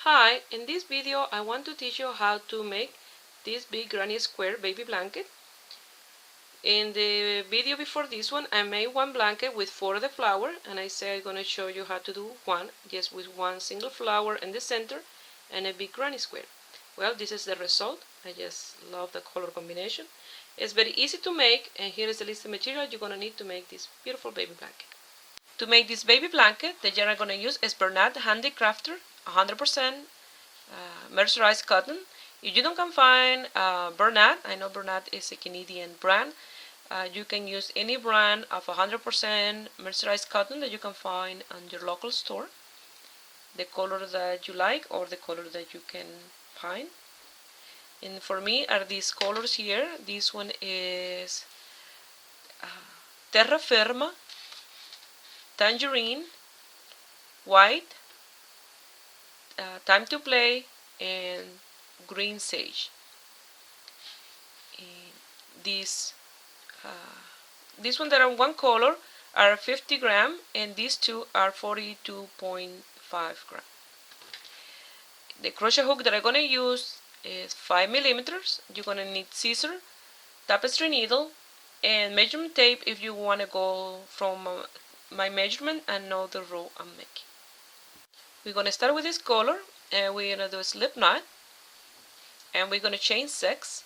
Hi, in this video I want to teach you how to make this big granny square baby blanket. In the video before this one I made one blanket with 4 of the flower, and I say I'm going to show you how to do one just with one single flower in the center and a big granny square. Well, this is the result. I just love the color combination. It's very easy to make, and here is the list of material you're going to need to make this beautiful baby blanket. To make this baby blanket, the yarn I'm going to use is Bernat Handicrafter 100% mercerized cotton. If you don't can find Bernat, I know Bernat is a Canadian brand. You can use any brand of 100% mercerized cotton that you can find on your local store. The color that you like or the color that you can find. And for me are these colors here. This one is Terra Firma, Tangerine, White, Time to Play, and Green Sage. These one that are one color are 50 gram, and these two are 42.5 gram. The crochet hook that I'm going to use is 5 millimeters. You're going to need scissor, tapestry needle, and measurement tape if you want to go from my measurement and know the row I'm making. We're going to start with this color, and we're going to do a slip knot, and we're going to chain 6.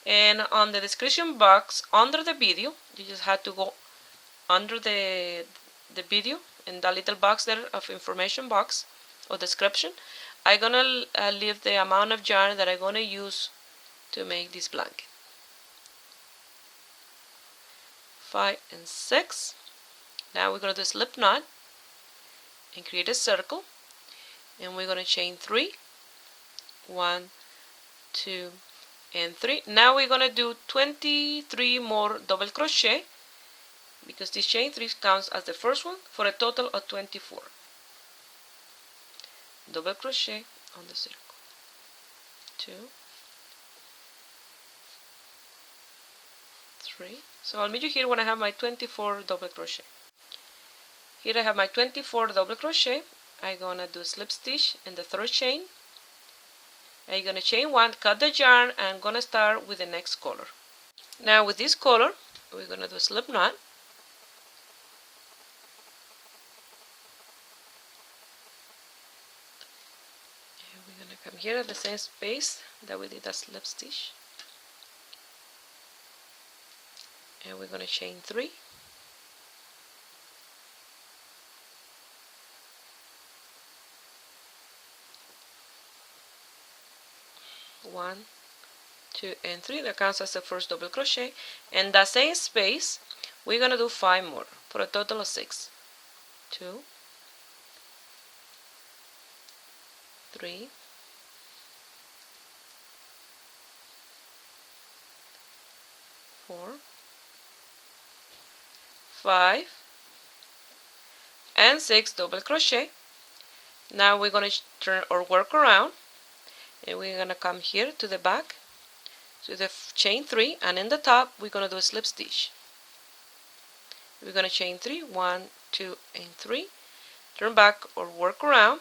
And on the description box under the video, you just have to go under the video in that little box there of information box or description. I'm gonna leave the amount of yarn that I'm gonna use to make this blanket. 5 and 6. Now we're gonna do a slip knot and create a circle, and we're gonna chain 3. 1, 2, and 3. Now we're gonna do 23 more double crochet, because this chain 3 counts as the first one, for a total of 24 double crochet on the circle. 2, 3. So I'll meet you here when I have my 24 double crochet. Here I have my 24 double crochet. I'm gonna do slip stitch in the third chain. I'm gonna chain 1, cut the yarn, and I'm gonna start with the next color. Now with this color, we're gonna do a slip knot. And we're gonna come here at the same space that we did a slip stitch. And we're gonna chain 3. 1, 2, and 3. That counts as the first double crochet. And that same space, we're gonna do 5 more for a total of 6. 2, 3, 4, 5, and 6 double crochet. Now we're gonna turn or work around, and we're gonna come here to the back to the chain 3, and in the top we're gonna do a slip stitch. We're gonna chain 3, 1, 2, and 3, turn back or work around.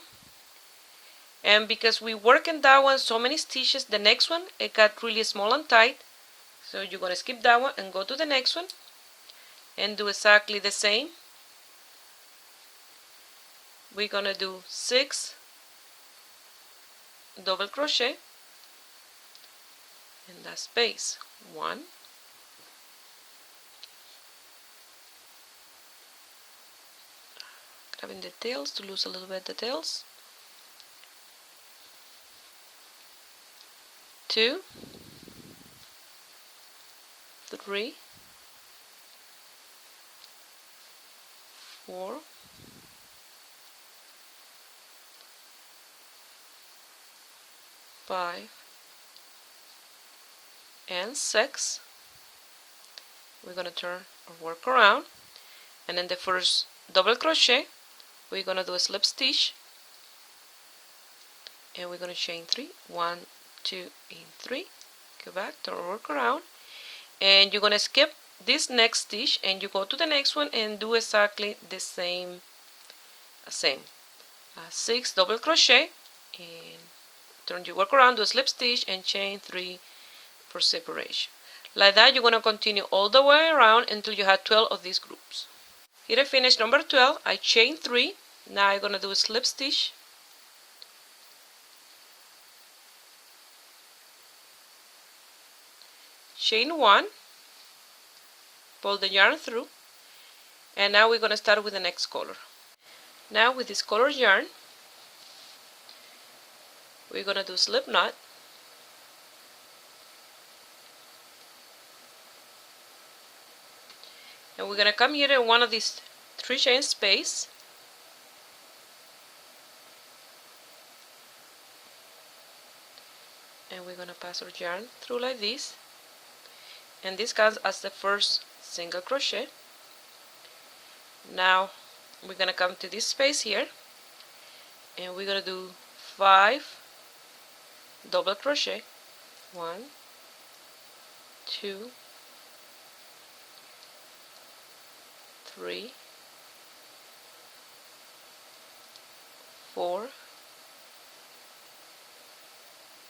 And because we work in that one so many stitches, the next one it got really small and tight, so you're gonna skip that one and go to the next one and do exactly the same. We're gonna do 6 double crochet in that space. 1, grabbing the tails to lose a little bit the tails. 2, 3, 4, 5, and 6. We're gonna turn or work around, and in the first double crochet we're gonna do a slip stitch, and we're gonna chain 3, 1, 2, and 3. Go back, turn or work around, and you're gonna skip this next stitch and you go to the next one and do exactly the same 6 double crochet and turn your work around, do a slip stitch and chain 3 for separation. Like that you're going to continue all the way around until you have 12 of these groups. Here I finished number 12. I chain 3. Now I'm going to do a slip stitch, chain 1, pull the yarn through, and now we're going to start with the next color. Now with this color yarn we're going to do slip knot, and we're going to come here in one of these 3 chain space, and we're going to pass our yarn through like this, and this counts as the first single crochet. Now we're going to come to this space here and we're going to do 5 double crochet, 1, 2, 3, 4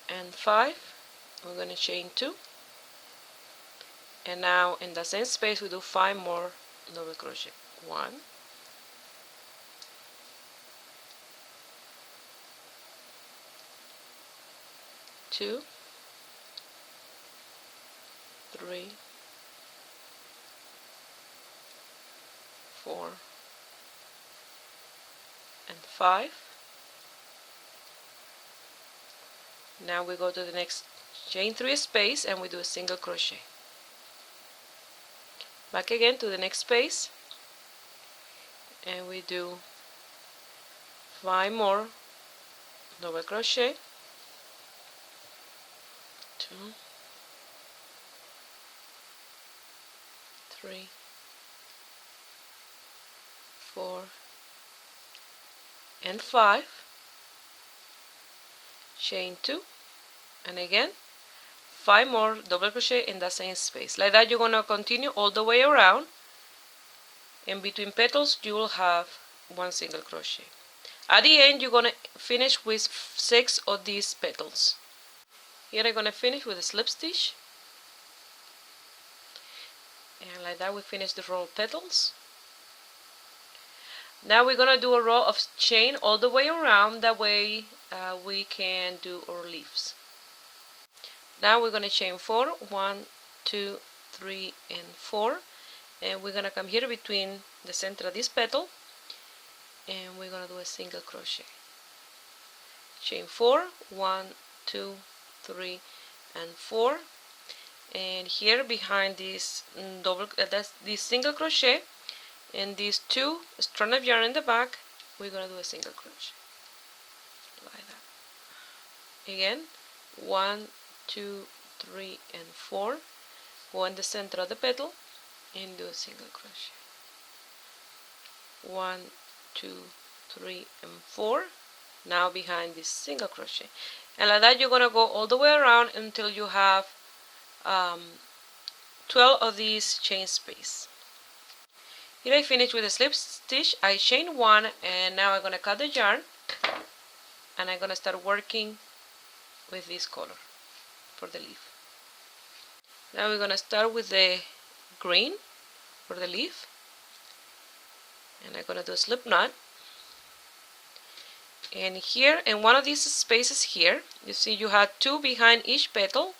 and 5. We're going to chain 2, and now in the same space we do 5 more double crochet, 1, 2, 3, 4 and 5. Now we go to the next chain 3 space and we do a single crochet. Back again to the next space and we do 5 more double crochet, 2, 3, 4 and 5, chain 2, and again 5 more double crochet in the same space. Like that you're going to continue all the way around, and between petals you will have 1 single crochet. At the end you're going to finish with 6 of these petals. Here I'm going to finish with a slip stitch, and like that we finish the row of petals. Now we're going to do a row of chain all the way around, that way we can do our leaves. Now we're going to chain 4, 1, 2, 3 and 4, and we're going to come here between the center of this petal and we're going to do a single crochet. Chain 4, 1, 2, 3 and 4, and here behind this this single crochet and these 2 strands of yarn in the back, we're going to do a single crochet like that. Again 1, 2, 3 and 4, go in the center of the petal and do a single crochet. 1, 2, 3 and 4. Now behind this single crochet, and like that you're going to go all the way around until you have 12 of these chain space. Here I finish with a slip stitch. I chain 1 and now I'm going to cut the yarn and I'm going to start working with this color for the leaf. Now we're going to start with the green for the leaf, and I'm going to do a slip knot, and here in one of these spaces here you see you have 2 behind each petal.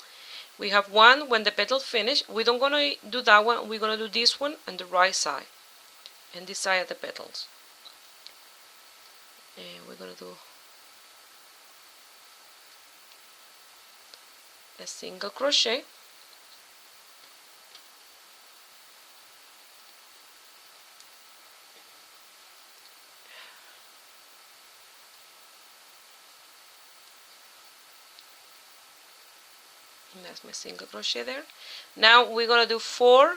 We have 1 when the petal finish. We don't going to do that one, we're going to do this one on the right side and this side of the petals, and we're going to do a single crochet, and that's my single crochet there. Now we're going to do 4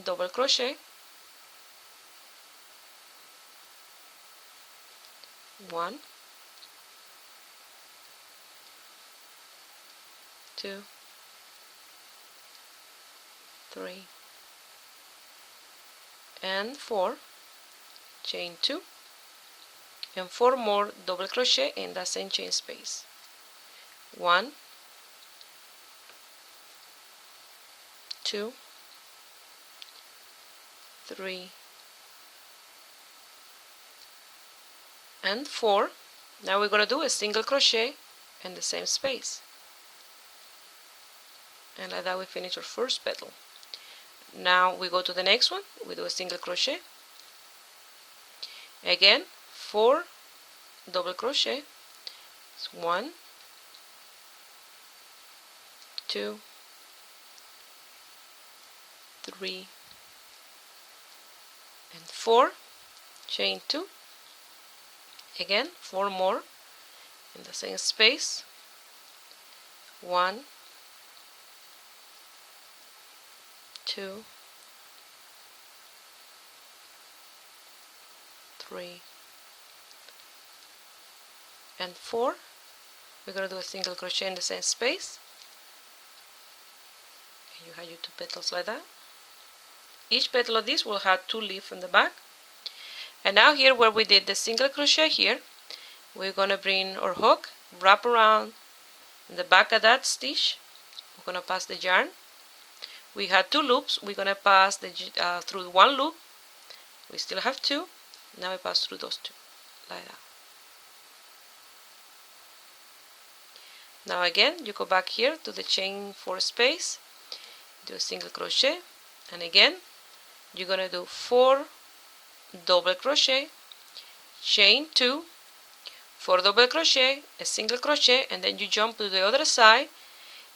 double crochet, 1, 2, 3 and 4, chain 2, and 4 more double crochet in that same chain space. 1, 2, 3, and 4. Now we're going to do a single crochet in the same space, and like that we finish our first petal. Now we go to the next one, we do a single crochet, again 4 double crochet. It's 1, 2, 3, and 4, chain 2, again 4 more in the same space, 1, 2, 3, and 4. We're going to do a single crochet in the same space, and you have your 2 petals like that. Each petal of this will have 2 leaves in the back. And now here where we did the single crochet here, we're going to bring our hook, wrap around the back of that stitch. We're going to pass the yarn. We had 2 loops. We're going to pass through 1 loop. We still have 2. Now we pass through those 2 like that. Now again you go back here to the chain 4 space, do a single crochet, and again you're going to do 4 double crochet, chain 2, 4 double crochet, a single crochet, and then you jump to the other side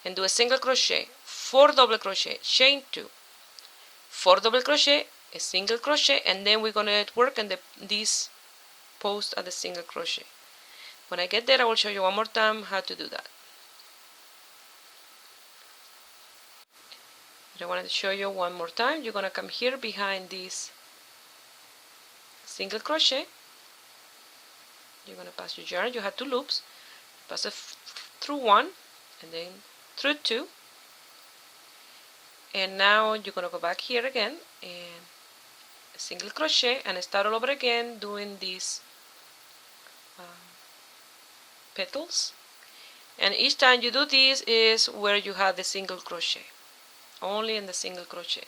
and do a single crochet, 4 double crochet, chain 2, 4 double crochet, a single crochet, and then we're going to work on this post at the single crochet. When I get there I will show you one more time how to do that. But I wanted to show you one more time. You're going to come here behind this single crochet. You're going to pass your yarn. You have 2 loops. Pass it through 1 and then through 2. And now you're going to go back here again and a single crochet and start all over again doing these petals. And each time you do this is where you have the single crochet, only in the single crochet.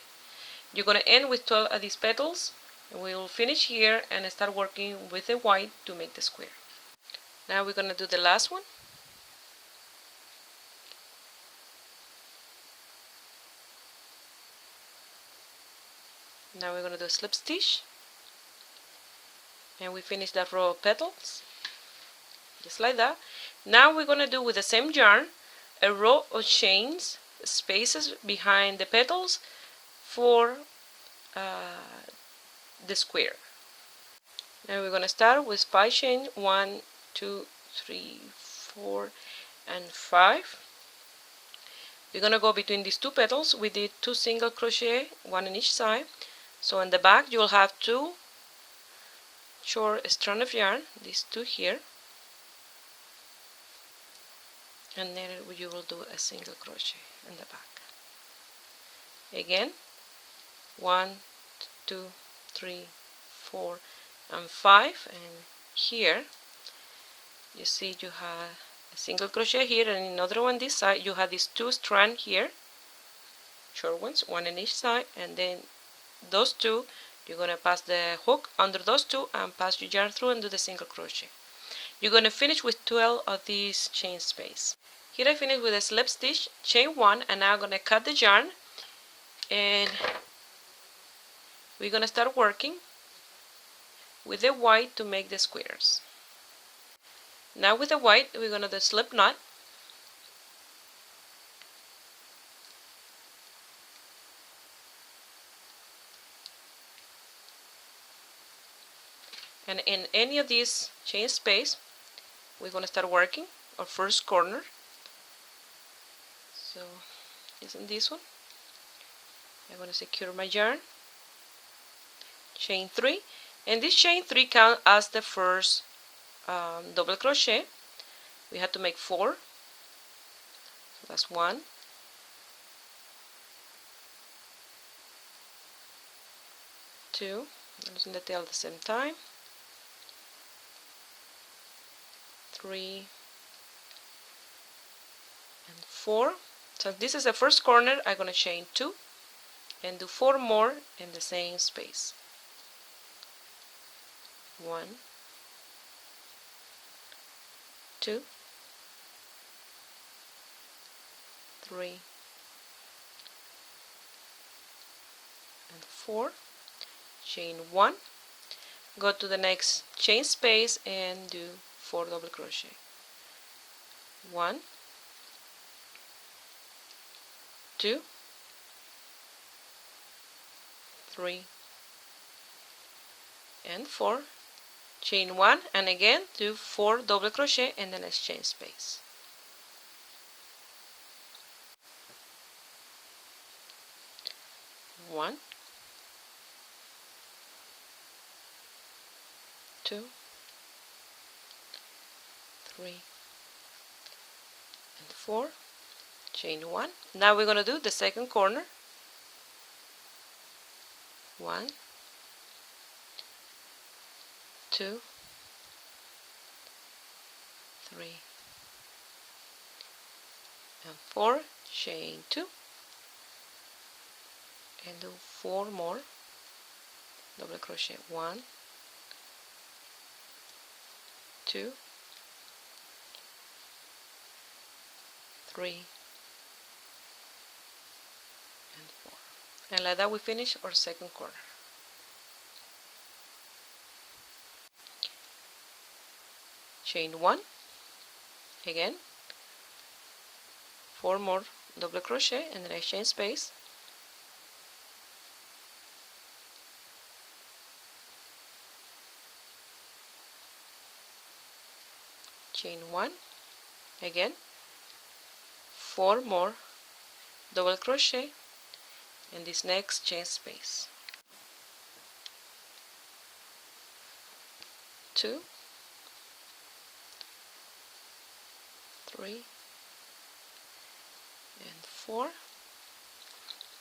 You're going to end with 12 of these petals, and we will finish here and start working with the white to make the square. Now we're going to do the last one. Now we're going to do a slip stitch, and we finish that row of petals just like that. Now we're going to do with the same yarn a row of chains, spaces behind the petals for the square. Now we're going to start with 5 chains, 1, 2, 3, 4, and 5. We're going to go between these 2 petals. We did 2 single crochet, 1 on each side. So in the back you will have 2 short strands of yarn, these 2 here, and then you will do a single crochet in the back. Again, 1, 2, 3, 4, and 5, and here you see you have a single crochet here, and another one this side. You have these 2 strands here, short ones, 1 on each side, and then those 2 you're going to pass the hook under those 2 and pass your yarn through and do the single crochet. You're going to finish with 12 of these chain space. Here I finished with a slip stitch, chain 1, and now I'm going to cut the yarn, and we're going to start working with the white to make the squares. Now with the white we're going to do a slip knot, and in any of these chain space we're going to start working our first corner. So isn't this one? I'm going to secure my yarn, chain 3, and this chain 3 counts as the first double crochet. We have to make 4, so that's 1, 2, I'm using the tail at the same time, 3 and 4. So this is the first corner. I'm going to chain 2 and do 4 more in the same space. 1, 2, 3 and 4. Chain 1. Go to the next chain space and do 4 double crochet. 1, 2, 3 and 4. Chain 1 and again do 4 double crochet in the next chain space. 1, 2, 3 and 4. Chain 1. Now we're going to do the second corner. 1, 2, 3 and 4. Chain 2 and do 4 more double crochet. 1, 2, 3 and 4. And like that we finish our second corner. Chain 1, again 4 more double crochet in the next chain space. Chain 1, again 4 more double crochet in this next chain space. 2, 3 and 4.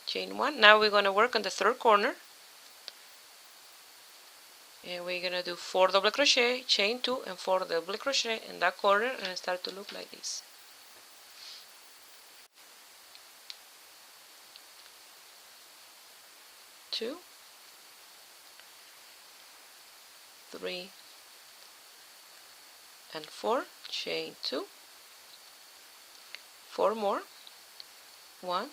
Chain 1. Now we're going to work on the third corner, and we're going to do 4 double crochet, chain 2 and 4 double crochet in that corner, and start to look like this. 2, 3 and 4. Chain 2, 4 more. 1,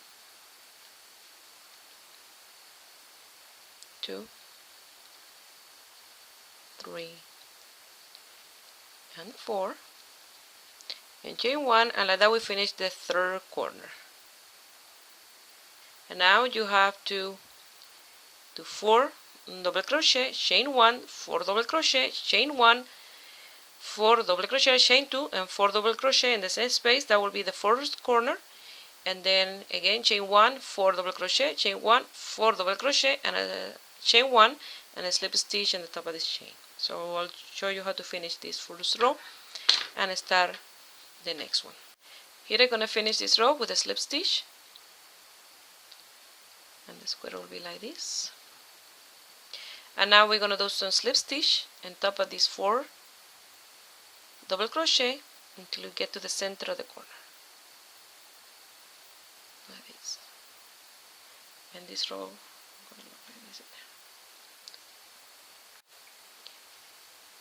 2, 3 and 4, and chain 1, and like that we finish the third corner. And now you have to do 4 double crochet, chain 1, 4 double crochet, chain 1, 4 double crochet, chain 2 and 4 double crochet in the same space. That will be the first corner. And then again chain 1, 4 double crochet, chain 1, 4 double crochet, and a chain 1 and a slip stitch in the top of this chain. So I'll show you how to finish this first row and start the next one. Here I'm gonna finish this row with a slip stitch, and the square will be like this. And now we're gonna do some slip stitch on top of these 4 double crochet until we get to the center of the corner. Like this. And this row,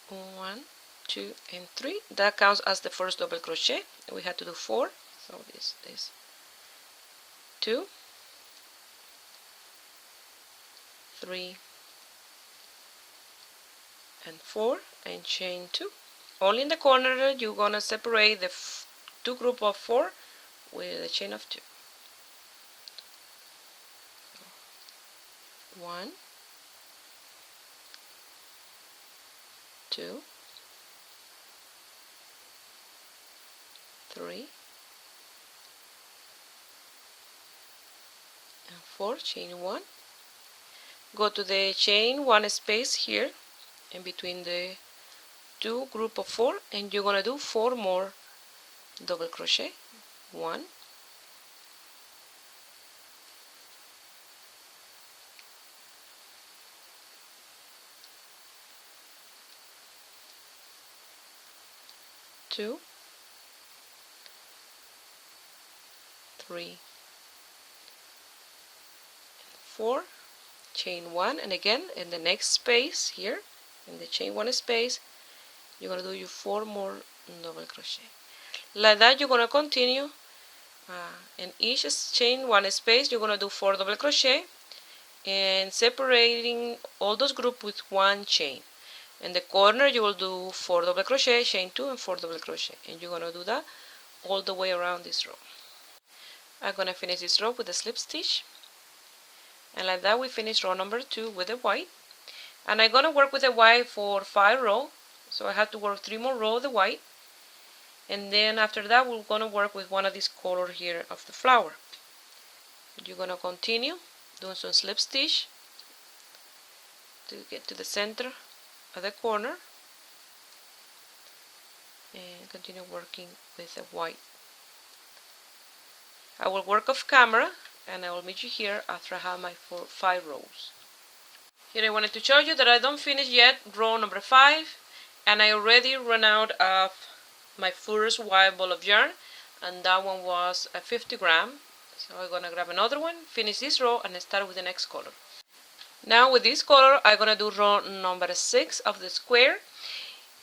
1, 2 and 3. That counts as the first double crochet. We had to do 4, so this is 2, 3 and 4, and chain 2. Only in the corner you're gonna separate the 2 group of 4 with a chain of 2. 1, 2, 3 and 4, chain 1. Go to the chain 1 space here in between the 2 group of 4, and you're gonna do 4 more double crochet. 1, 2, 3, 4, chain 1, and again in the next space here, in the chain 1 space, you're going to do your 4 more double crochet. Like that, you're going to continue. In each chain 1 space, you're going to do 4 double crochet, and separating all those groups with 1 chain. In the corner, you will do 4 double crochet, chain 2, and 4 double crochet, and you're going to do that all the way around this row. I'm going to finish this row with a slip stitch, and like that we finish row number 2 with the white. And I'm going to work with the white for 5 rows, so I have to work 3 more rows of the white, and then after that we're going to work with one of these colors here of the flower. You're going to continue doing some slip stitch to get to the center of the corner, and continue working with the white. I will work off camera, and I will meet you here after I have my 5 rows. Here I wanted to show you that I don't finish yet row number 5, and I already run out of my first white ball of yarn, and that one was a 50 gram. So I'm gonna grab another one, finish this row, and start with the next color. Now with this color I'm gonna do row number 6 of the square,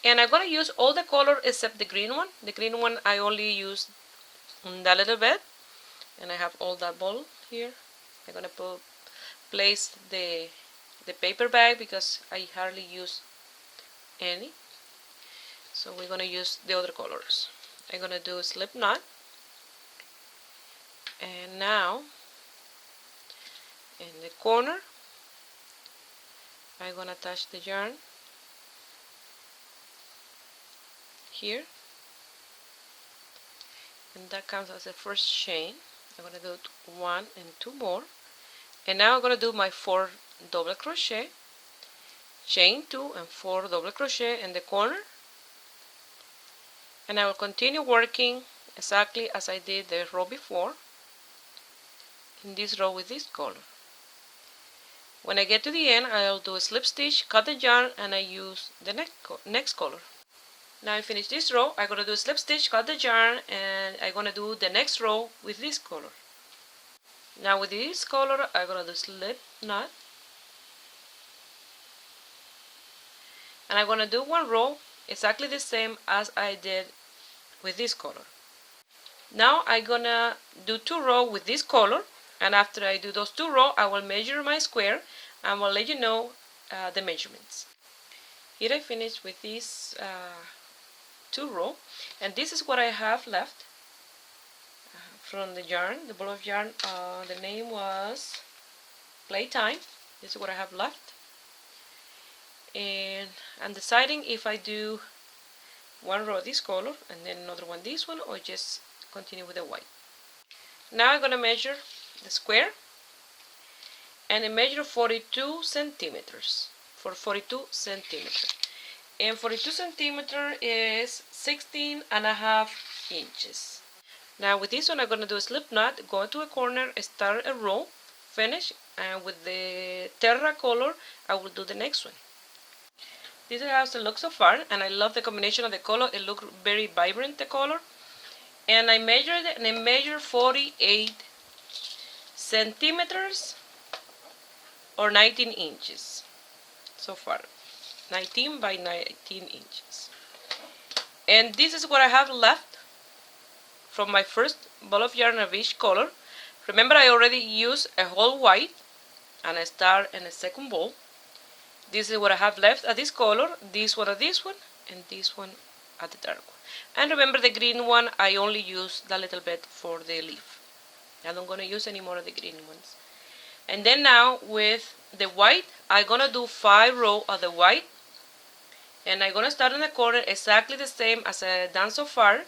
and I'm gonna use all the color except the green one. The green one I only use that little bit, and I have all that ball here. I'm gonna place the paper bag because I hardly use any. So we're gonna use the other colors. I'm gonna do a slip knot, and now in the corner I'm gonna attach the yarn here, and that counts as the first chain. I'm gonna do 1 and 2 more, and now I'm gonna do my 4 double crochet, chain 2 and 4 double crochet in the corner, and I will continue working exactly as I did the row before in this row with this color. When I get to the end, I'll do a slip stitch, cut the yarn, and I use the next color. Now I finish this row, I'm gonna do a slip stitch, cut the yarn, and I'm gonna do the next row with this color. Now with this color, I'm gonna do slip knot, and I'm gonna do 1 row exactly the same as I did with this color. Now I'm gonna do 2 rows with this color, and after I do those 2 rows, I will measure my square and will let you know the measurements. Here I finished with these 2 rows, and this is what I have left from the yarn, the ball of yarn. The name was Playtime. This is what I have left, and I'm deciding if I do 1 row this color and then another one this one, or just continue with the white. Now I'm gonna measure the square, and I measure 42 centimeters for 42 centimeters, and 42 centimeters is 16.5 inches. Now with this one I'm gonna do a slip knot, go to a corner, start a row, finish, and with the Terra color I will do the next one. This is how it looks so far, and I love the combination of the color. It looks very vibrant, the color. And I measured it, and I measured 48 centimeters or 19 inches so far. 19 by 19 inches. And this is what I have left from my first ball of yarn of each color. Remember, I already used a whole white, and I start in a second ball. This is what I have left at this color, this one at this one, and this one at the dark one. And remember, the green one, I only use that little bit for the leaf. I'm not going to use any more of the green ones. And then now with the white, I'm going to do 5 rows of the white. And I'm going to start in the corner exactly the same as I've done so far.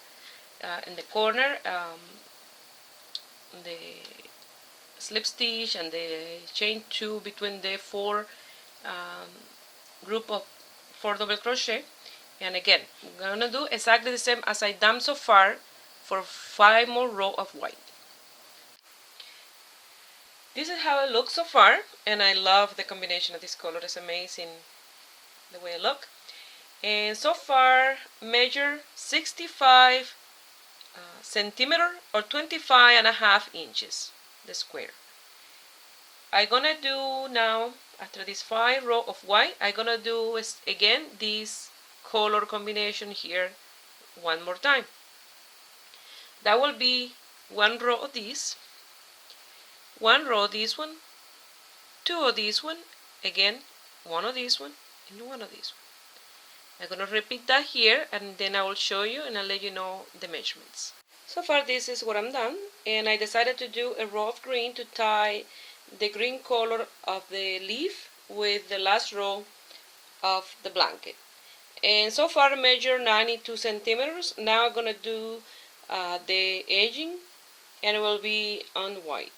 In the corner, the slip stitch and the chain 2 between the 4 group of 4 double crochet, and again I'm gonna do exactly the same as I done so far for 5 more rows of white. This is how it looks so far, and I love the combination of this color. It's amazing the way it looks. And so far measure 65 centimeter or 25.5 inches the square. I'm gonna do now, after this 5 row of white, I'm gonna do again this color combination here one more time. That will be one row of this, one row of this one, two of this one, again one of this one, and one of this one. I'm gonna repeat that here, and then I will show you and I'll let you know the measurements. So far this is what I'm done, and I decided to do a row of green to tie the green color of the leaf with the last row of the blanket. And so far measure 92 centimeters. Now I'm gonna do the edging, and it will be on white.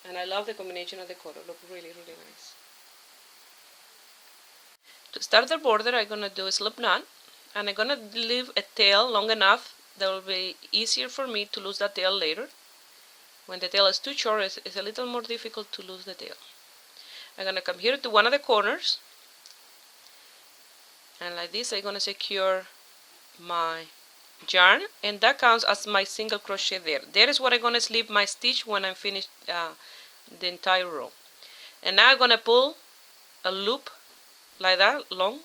And I love the combination of the color, look really nice. To start the border, I'm gonna do a slip knot, and I'm gonna leave a tail long enough that will be easier for me to lose that tail later. When the tail is too short, it's a little more difficult to lose the tail. I'm gonna come here to one of the corners, and like this I'm gonna secure my yarn, and that counts as my single crochet there. There is what I'm gonna slip my stitch when I'm finished the entire row. And now I'm gonna pull a loop like that long.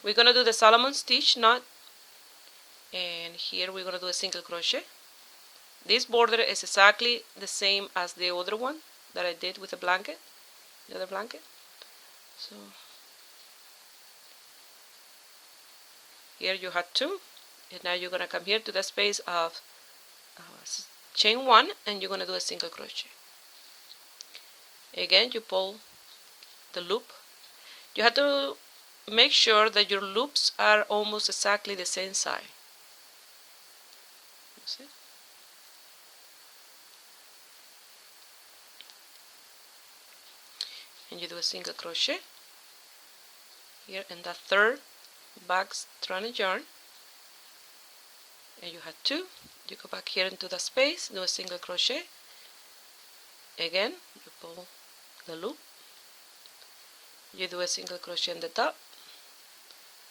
We're gonna do the Solomon stitch knot, and here we're gonna do a single crochet. This border is exactly the same as the other one that I did with the blanket, the other blanket. So here you have two, and now you're gonna come here to the space of chain one, and you're gonna do a single crochet. Again, you pull the loop. You have to make sure that your loops are almost exactly the same size. You see? And you do a single crochet here in that third back strand of yarn, and you have two. You go back here into the space, do a single crochet. Again, you pull the loop, you do a single crochet in the top,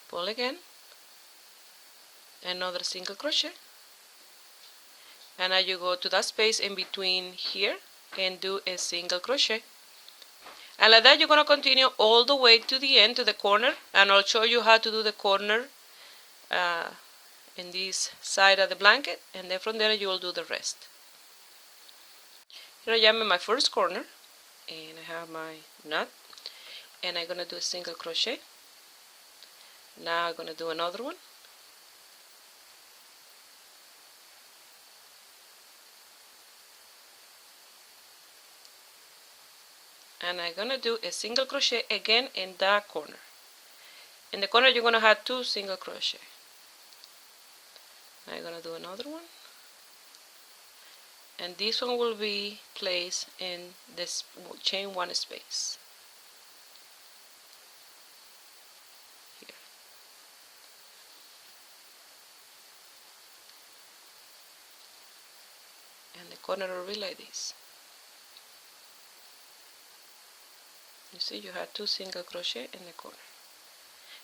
pull again, another single crochet, and now you go to that space in between here and do a single crochet. And like that you're going to continue all the way to the end, to the corner, and I'll show you how to do the corner in this side of the blanket, and then from there you will do the rest. Here I am in my first corner, and I have my knot, and I'm going to do a single crochet. Now I'm going to do another one, and I'm going to do a single crochet again in that corner. In the corner you're going to have two single crochet. Now I'm going to do another one, and this one will be placed in this chain one space here. And the corner will be like this. You see, you have two single crochet in the corner,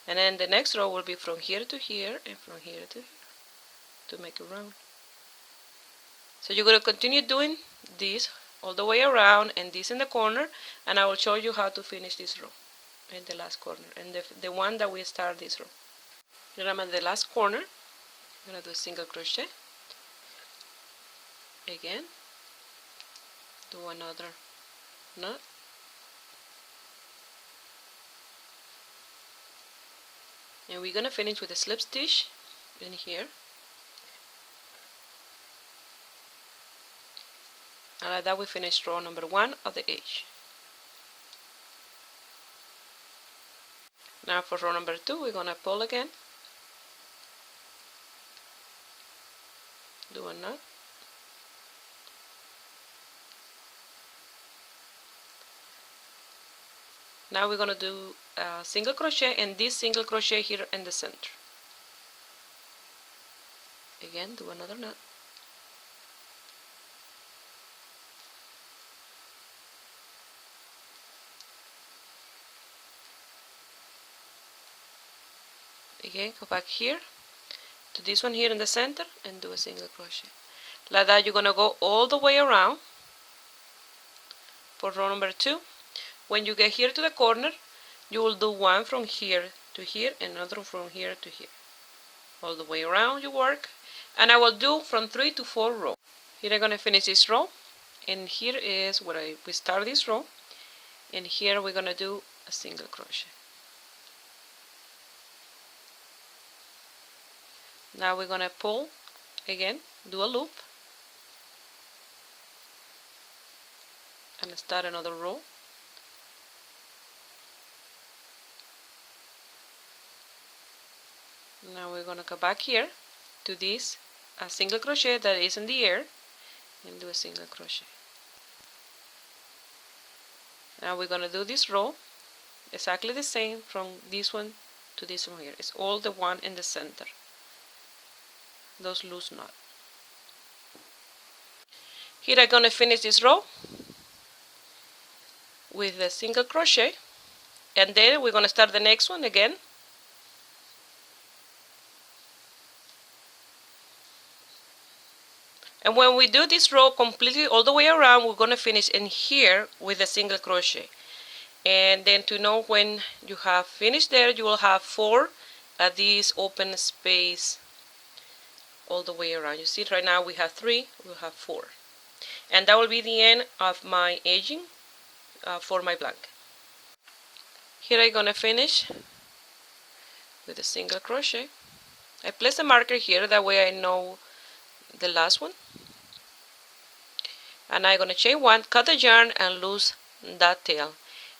and then the next row will be from here to here and from here to here to make a round. So you're going to continue doing this all the way around, and this in the corner, and I will show you how to finish this row in the last corner, and the one that we start this row. Here I'm at the last corner. I'm going to do a single crochet again, do another knot, and we're going to finish with a slip stitch in here. And like that we finished row number one of the edge. Now for row number two, we're going to pull again, do a knot, now we're going to do a single crochet, and this single crochet here in the center. Again, do another knot, Again, go back here to this one here in the center and do a single crochet. Like that, you're gonna go all the way around for row number 2. When you get here to the corner, you will do one from here to here and another from here to here. All the way around you work, and I will do from 3 to 4 rows. Here I'm gonna finish this row, and here is where we start this row, and here we're gonna do a single crochet. Now we're gonna pull again, do a loop, and start another row. Now we're gonna go back here to this a single crochet that is in the air and do a single crochet. Now we're gonna do this row exactly the same from this one to this one here. It's all the one in the center, those loose knots. Here I'm gonna finish this row with a single crochet, and then we're gonna start the next one again. And when we do this row completely all the way around, we're gonna finish in here with a single crochet. And then to know when you have finished there, you will have 4 at this open space all the way around. You see right now we have 3, we'll have 4. And that will be the end of my edging for my blanket. Here I'm gonna finish with a single crochet. I place a marker here, that way I know the last one. And I'm gonna chain 1, cut the yarn and loose that tail.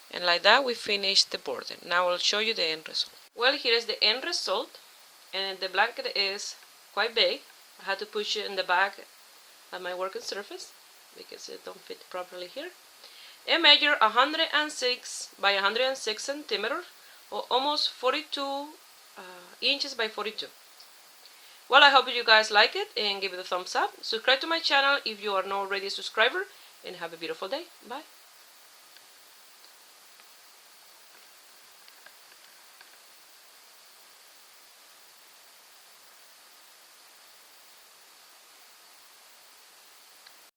And like that we finish the border. Now I'll show you the end result. Well, here is the end result, and the blanket is quite big. I had to push it in the back of my working surface because it don't fit properly here. It measures 106 by 106 centimeters, or almost 42 inches by 42. Well, I hope you guys like it and give it a thumbs up. Subscribe to my channel if you are not already a subscriber, and have a beautiful day. Bye.